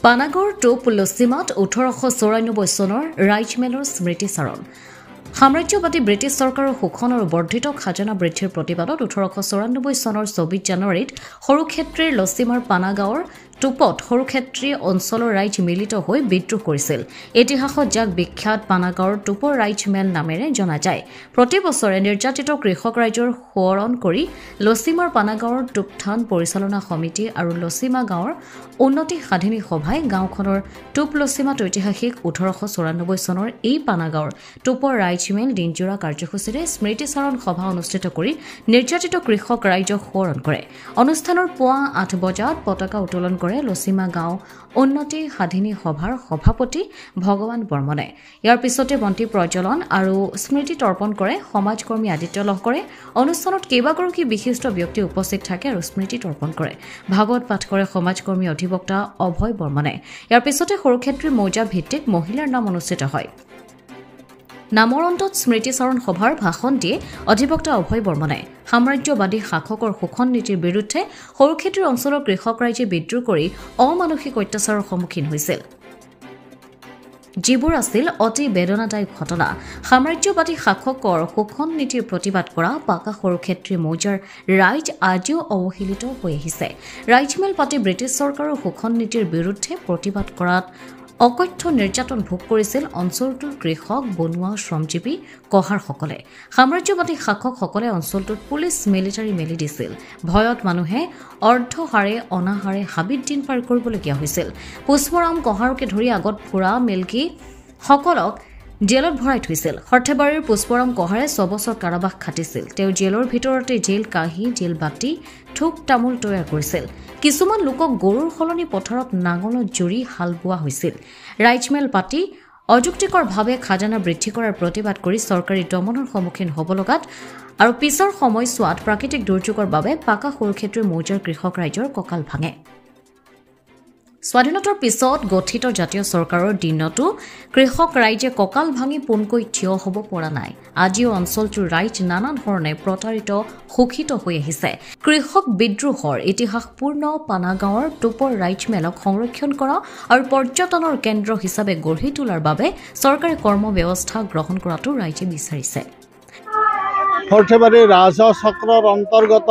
পানাগড় টোপ লছিমাত 1894 চনৰ ৰাইজমেলৰ স্মৃতিচাৰণ সাম্ৰাজ্যবাদী ব্ৰিটিছ চৰকাৰৰ শোষণ আৰু বৰ্ধিত খাজনা বৃদ্ধিৰ প্ৰতিবাদত 1894 চনৰ 24 জানুৱাৰীত সৰুক্ষেত্ৰীৰ লছিমাৰ পানাগাঁৱৰ টোপত সৰুক্ষেত্ৰী অঞ্চলৰ ৰাইজ মিলিত হৈ বিদ্ৰোহ কৰিছিল। ইতিহাসত যাক বিখ্যাত পানাগাঁৱৰ টোপৰ ৰাইজমেল নামেৰে জনা যায়। প্ৰতি বছৰে নিৰ্যাতিত কৃষক ৰাইজৰ সোঁৱৰণ কৰি লছিমাৰ পানাগাঁৱৰ টোপথান পৰিচালনা সমিতি আৰু লছিমা গাঁৱৰ উন্নতি সাধিনী সভাই গাঁওখনৰ টোপ লছিমাত ঐতিহাসিক 1894 চনৰ এই পানাগাঁৱৰ টোপৰ ৰাইজমেল দিনজোৰা কাৰ্যসূচীৰে স্মৃতিচাৰণ সভা অনুষ্ঠিত কৰি নিৰ্যাতিত কৃষক ৰাইজক সোঁৱৰণ কৰে। অনুষ্ঠানৰ পুৱা 8 বজাত পতাকা উত্তোলন কৰে লছিমা গাঁও উন্নতি সাধিনী সভাৰ সভাপতি ভগৱান বৰ্মনে। ইয়াৰ পিছতে বন্তি প্ৰজ্বলন আৰু স্মৃতি তৰ্পণ কৰে। সমাজকৰ্মী আদিত্য লহ কৰে। অনুষ্ঠানত কেইবাগৰাকী বিশিষ্ট ব্যক্তি উপস্থিত থাকে আৰু স্মৃতি তৰ্পণ কৰে। ভাগৱত পাঠ কৰে সমাজকৰ্মী অধিবক্তা অভয় বৰ্মনে। ইয়াৰ পিছতে সৰুক্ষেত্ৰীৰ মৌজা ভিত্তিক মহিলাৰ নাম অনুষ্ঠিত হয়। নামৰ অন্তত স্মৃতিচাৰণ সভাৰ ভাষণ দিয়ে অধিবক্তা অভয় বৰ্মনে। সাম্ৰাজ্যবাদী শাসকৰ শোষণ নীতিৰ বিৰুদ্ধে সৰুক্ষেত্ৰীৰ অঞ্চলৰ কৃষক ৰাইজে বিদ্ৰোহ কৰি অমানসিক অত্যাচাৰৰ সন্মুখীন হৈছিল, যিবোৰ আছিল অতি বেদনাদায়ক ঘটনা। সাম্ৰাজ্যবাদী শাসকৰ শোষণ নীতিৰ প্ৰতিবাদ কৰা পাকা সৰুক্ষেত্ৰী মৌজাৰ ৰাইজ আজিও অৱহেলিত হৈ আহিছে। ৰাইজমেল পাতি ব্ৰিটিছ চৰকাৰৰ শোষণ নীতিৰ বিৰুদ্ধে প্ৰতিবাদ কৰাত অকথ্য নিৰ্যাতন ভোগ কৰিছিল অঞ্চলটোৰ কৃষক, বনুৱা, শ্ৰমজীৱী, কহাৰসকলে। সাম্ৰাজ্যবাদী শাসকসকলে অঞ্চলটোত পুলিচ মিলিটাৰী মেলি দিছিল। ভয়ত মানুহে অৰ্ধহাৰে অনাহাৰে হাবিত দিন পাৰ কৰিবলগীয়া হৈছিল। পুষ্পৰাম কহাৰকে ধৰি আগত ফুৰা মিল্কী সকলক জেলত ভৰাই থৈছিল। সৰ্থেবাৰীৰ পুষ্পৰাম কহাৰে 6 বছৰ কাৰাবাস খাটিছিল। তেওঁ জেলৰ ভিতৰতে জেল কাঁহী, জেল বাতি, থোক তামোল তৈয়াৰ কৰিছিল। কিছুমান লোকক গৰুৰ সলনি পথাৰত নাঙলত জুৰি হাল বোৱা হৈছিল। ৰাইজমেল পাতি অযুক্তিকৰভাৱে খাজানা বৃদ্ধি কৰাৰ প্ৰতিবাদ কৰি চৰকাৰী দমনৰ সন্মুখীন হ'ব লগাত আৰু পিছৰ সময়ছোৱাত প্ৰাকৃতিক দুৰ্যোগৰ বাবে পাকা সৰুক্ষেত্ৰীৰ মৌজাৰ কৃষক ৰাইজৰ কঁকাল ভাঙে। স্বাধীনতাৰ পিছত গঠিত জাতীয় চৰকাৰৰ দিনতো কৃষক ৰাইজে কঁকাল ভাঙি পোনকৈ থিয় হ'ব পৰা নাই। আজিও অঞ্চলটোৰ ৰাইজ নানা ধৰণে প্ৰতাৰিত, শোষিত হৈ আহিছে। কৃষক বিদ্ৰোহৰ ইতিহাসপূৰ্ণ পানাগাঁৱৰ টোপৰ ৰাইজমেলক সংৰক্ষণ কৰা আৰু পৰ্যটনৰ কেন্দ্ৰ হিচাপে গঢ়ি তোলাৰ বাবে চৰকাৰী কৰ্ম ব্যৱস্থা গ্ৰহণ কৰাটো ৰাইজে বিচাৰিছে। সৰ্থেবাৰী ৰাজহ চক্ৰৰ অন্তৰ্গত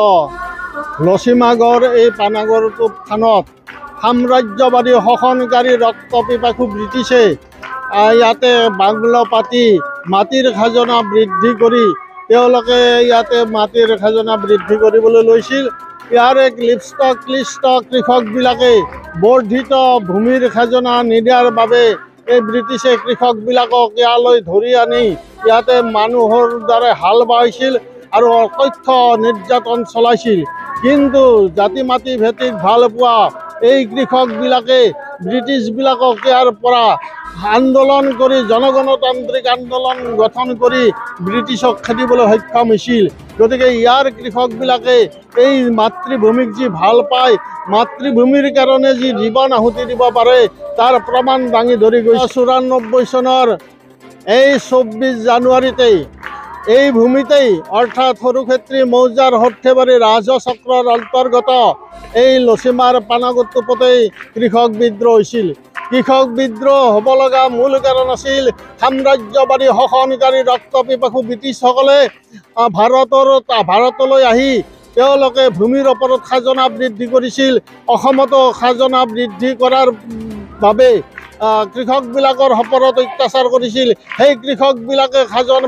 লছিমাগড় এই পানাগড় টোপ থানত সাম্ৰাজ্যবাদী শোষণকাৰী ৰক্তপিপাসু ব্ৰিটিছে ইয়াতে বাংলো পাতি মাটিৰ খাজনা বৃদ্ধি কৰি তেওঁলোকে ইয়াতে মাটিৰ খাজনা বৃদ্ধি কৰিবলৈ লৈছিল। ইয়াৰে ক্লিষ্ট কৃষকবিলাকে বৰ্ধিত ভূমিৰ খাজনা নিদিয়াৰ বাবে এই ব্ৰিটিছে কৃষকবিলাকক ইয়ালৈ ধৰি আনি ইয়াতে মানুহৰ দ্বাৰা হাল বাইছিল আৰু অকথ্য নিৰ্যাতন চলাইছিল। কিন্তু জাতি মাটি ভেটিক ভাল পোৱা এই কৃষকবিলাকে ব্ৰিটিছবিলাকক ইয়াৰ পৰা আন্দোলন কৰি জনগণতান্ত্ৰিক আন্দোলন গঠন কৰি ব্ৰিটিছক খেদিবলৈ সক্ষম হৈছিল। গতিকে ইয়াৰ কৃষকবিলাকে এই মাতৃভূমিক যি ভাল পায়, মাতৃভূমিৰ কাৰণে যি জীৱন আহুতি দিব পাৰে তাৰ প্ৰমাণ দাঙি ধৰি গৈছে। 94 চনৰ এই 24 জানুৱাৰীতেই এই ভূমিতেই অৰ্থাৎ সৰুক্ষেত্ৰী মৌজাৰ সৰ্থেবাৰী ৰাজহ চক্ৰৰ অন্তৰ্গত এই লছিমাৰ পানাগড় টোপতেই কৃষক বিদ্ৰোহ হৈছিল। কৃষক বিদ্ৰোহ হ'ব লগা মূল কাৰণ আছিল সাম্ৰাজ্যবাদী শোষণকাৰী ৰক্তপিপাসু ব্ৰিটিছসকলে ভাৰতলৈ আহি তেওঁলোকে ভূমিৰ ওপৰত খাজনা বৃদ্ধি কৰিছিল। অসমতো খাজনা বৃদ্ধি কৰাৰ বাবে কৃষকবিলাকৰ ওপৰত অত্যাচাৰ কৰিছিল। সেই কৃষকবিলাকে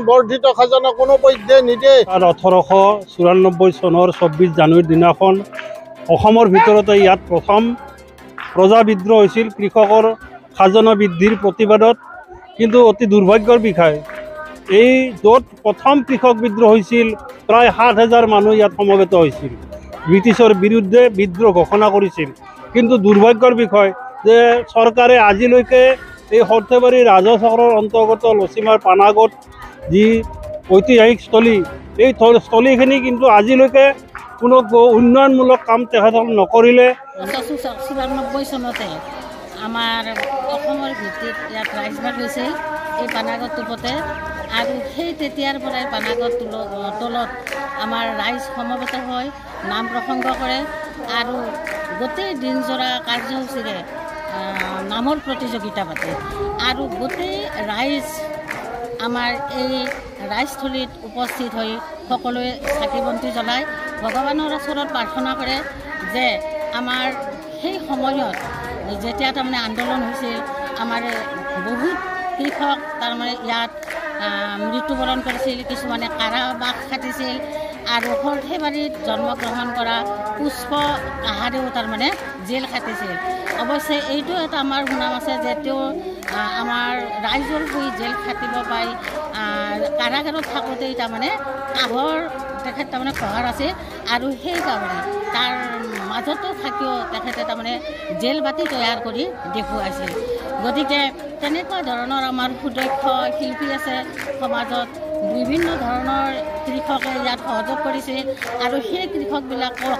বৰ্ধিত খাজনা কোনো পধ্যে নিদিয়ে। 1894 চনৰ 24 জানুৱাৰীৰ দিনাখন অসমৰ ভিতৰতে ইয়াত প্ৰথম প্ৰজা বিদ্ৰোহ হৈছিল কৃষকৰ খাজনা বৃদ্ধিৰ প্ৰতিবাদত। কিন্তু অতি দুৰ্ভাগ্যৰ বিষয়, এই য'ত প্ৰথম কৃষক বিদ্ৰোহ হৈছিল প্ৰায় 7,000 মানুহ ইয়াত সমবেত হৈছিল, ব্ৰিটিছৰ বিৰুদ্ধে বিদ্ৰোহ ঘোষণা কৰিছিল। কিন্তু দুৰ্ভাগ্যৰ বিষয় যে চৰকাৰে আজিলৈকে এই সৰ্থেবাৰী ৰাজহ চক্ৰৰ অন্তৰ্গত লছিমাৰ পানাগড় যি ঐতিহাসিক স্থলী, এই স্থলীখিনি কিন্তু আজিলৈকে কোনো উন্নয়নমূলক কাম তেখেতসকলে নকৰিলে। 1994 চনতে আমাৰ অসমৰ ভিত্তিত ইয়াত ৰাইজমেল হৈছে এই পানাগড় টোপতে, আৰু সেই তেতিয়াৰ পৰাই পানাগড় তলত আমাৰ ৰাইজ সমবেত হয়, নাম প্ৰসংগ কৰে আৰু গোটেই দিনজোৰা কাৰ্যসূচীৰে নামৰ প্ৰতিযোগিতা পাতে আৰু গোটেই ৰাইজ আমাৰ এই ৰাইজস্থলীত উপস্থিত হৈ সকলোৱে চাকি বন্তি জ্বলায় ভগৱানৰ ওচৰত প্ৰাৰ্থনা কৰে যে আমাৰ সেই সময়ত যেতিয়া তাৰমানে আন্দোলন হৈছিল আমাৰ বহুত কৃষক তাৰমানে ইয়াত মৃত্যুবৰণ কৰিছিল কিছুমানে কাৰাবাস খাটিছিল আৰু সৰ্থেবাৰীত জন্মগ্ৰহণ কৰা পুষ্প আহাৰেও তাৰমানে জেল খাটিছিল অৱশ্যে এইটো এটা আমাৰ সুনাম আছে যে তেওঁ আমাৰ ৰাইজৰ হৈ জেল খাটিব পাই কাৰাগাৰত থাকোঁতেই তাৰমানে কাহৰ তেখেত তাৰমানে কহাৰ আছে আৰু সেইকাৰণে তাৰ মাজতো থাকিও তেখেতে তাৰমানে জেল বাতি তৈয়াৰ কৰি দেখুৱাইছিল গতিকে তেনেকুৱা ধৰণৰ আমাৰ সুদক্ষ শিল্পী আছে সমাজত বিভিন্ন ধৰণৰ কৃষকে ইয়াত সহযোগ কৰিছে আৰু সেই কৃষকবিলাকক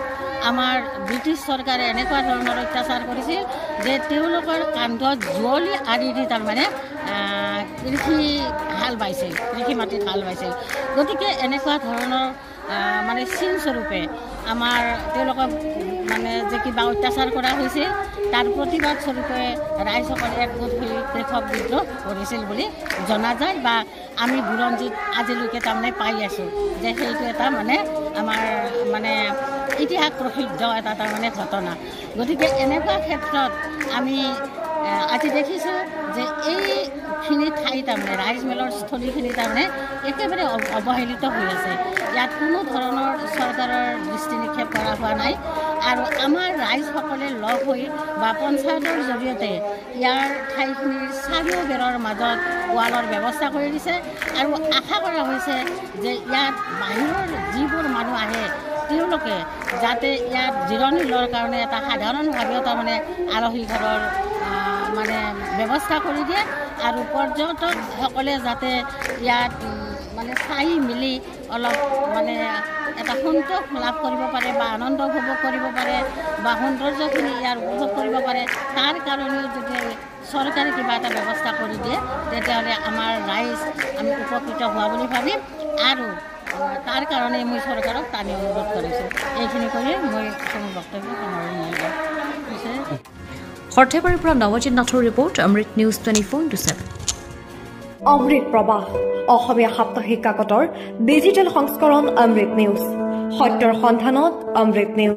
আমাৰ ব্ৰিটিছ চৰকাৰে এনেকুৱা ধৰণৰ অত্যাচাৰ কৰিছিল যে তেওঁলোকৰ কান্ধত জুৱলি আদি দি তাৰমানে কৃষি হাল বাইছিল কৃষি মাটিত হাল বাইছিল গতিকে এনেকুৱা ধৰণৰ মানে চিনস্বৰূপে আমাৰ তেওঁলোকক মানে যে কিবা অত্যাচাৰ কৰা হৈছিল তাৰ প্ৰতিবাদ স্বৰূপে ৰাইজসকলে একগোট হৈ কৃষক বিদ্ৰোহ কৰিছিল বুলি জনা যায় বা আমি বুৰঞ্জীত আজিলৈকে তাৰমানে পাই আছোঁ যে সেইটো এটা মানে আমাৰ মানে ইতিহাস প্ৰসিদ্ধ এটা তাৰমানে ঘটনা গতিকে এনেকুৱা ক্ষেত্ৰত আমি আজি দেখিছোঁ যে এইখিনি ঠাই তাৰমানে ৰাইজ মেলৰ স্থলীখিনি তাৰমানে একেবাৰে অৱহেলিত হৈ আছে ইয়াত কোনো ধৰণৰ চৰকাৰৰ দৃষ্টি নিক্ষেপ কৰা হোৱা নাই আৰু আমাৰ ৰাইজসকলে লগ হৈ বা পঞ্চায়তৰ জৰিয়তে ইয়াৰ ঠাইখিনিৰ চাৰিওবেৰৰ মাজত ৱালৰ ব্যৱস্থা কৰি দিছে আৰু আশা কৰা হৈছে যে ইয়াত বাহিৰৰ যিবোৰ মানুহ আহে তেওঁলোকে যাতে ইয়াত জিৰণি লোৱাৰ কাৰণে এটা সাধাৰণভাৱেও তাৰমানে আলহী ঘৰৰ মানে ব্যৱস্থা কৰি দিয়ে আৰু পৰ্যটকসকলে যাতে ইয়াত মানে চাই মিলি অলপ মানে এটা সন্তোষ লাভ কৰিব পাৰে বা আনন্দ উপভোগ কৰিব পাৰে বা সৌন্দৰ্যখিনি ইয়াৰ উপভোগ কৰিব পাৰে তাৰ কাৰণেও যদি চৰকাৰে কিবা এটা ব্যৱস্থা কৰি দিয়ে তেতিয়াহ'লে আমাৰ ৰাইজ আমি উপকৃত হোৱা বুলি ভাবিম আৰু তাৰ কাৰণে মই চৰকাৰক টানি অনুৰোধ কৰিছোঁ এইখিনি কৰি মই মোৰ বক্তব্য সামৰণি মাৰিলোঁ সৰ্থেবাৰীৰ পৰা নৱজিৎ নাথৰ ৰিপৰ্ট অমৃত নিউজ 24/7 অমৃত প্ৰবাহ অসমীয়া সাপ্তাহিক কাকতৰ ডিজিটেল সংস্কৰণ অমৃত নিউজ সত্যৰ সন্ধানত অমৃত নিউজ